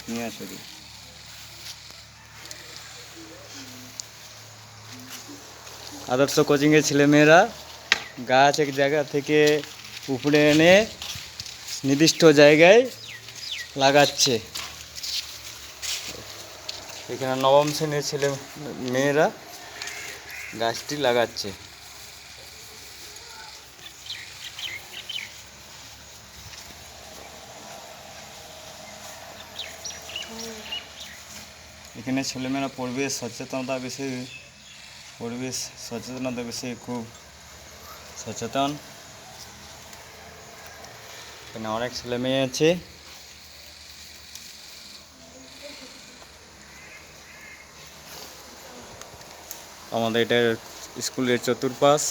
নিয়ে আসো দি। আদর্শ কোচিংয়ের ছেলেমেয়েরা গাছ এক জায়গা থেকে উপরে এনে নির্দিষ্ট জায়গায় লাগাচ্ছে। এখানে নবম শ্রেণীর ছেলে মেয়েরা গাছটি লাগাচ্ছে। এখানে ছেলেমেয়েরা পরিবেশ সচেতনতা বিষয়ে খুব সচেতন। এখানে অনেক ছেলে মেয়ে আছে। আমাদের এটা স্কুলের চতুর্পাশ।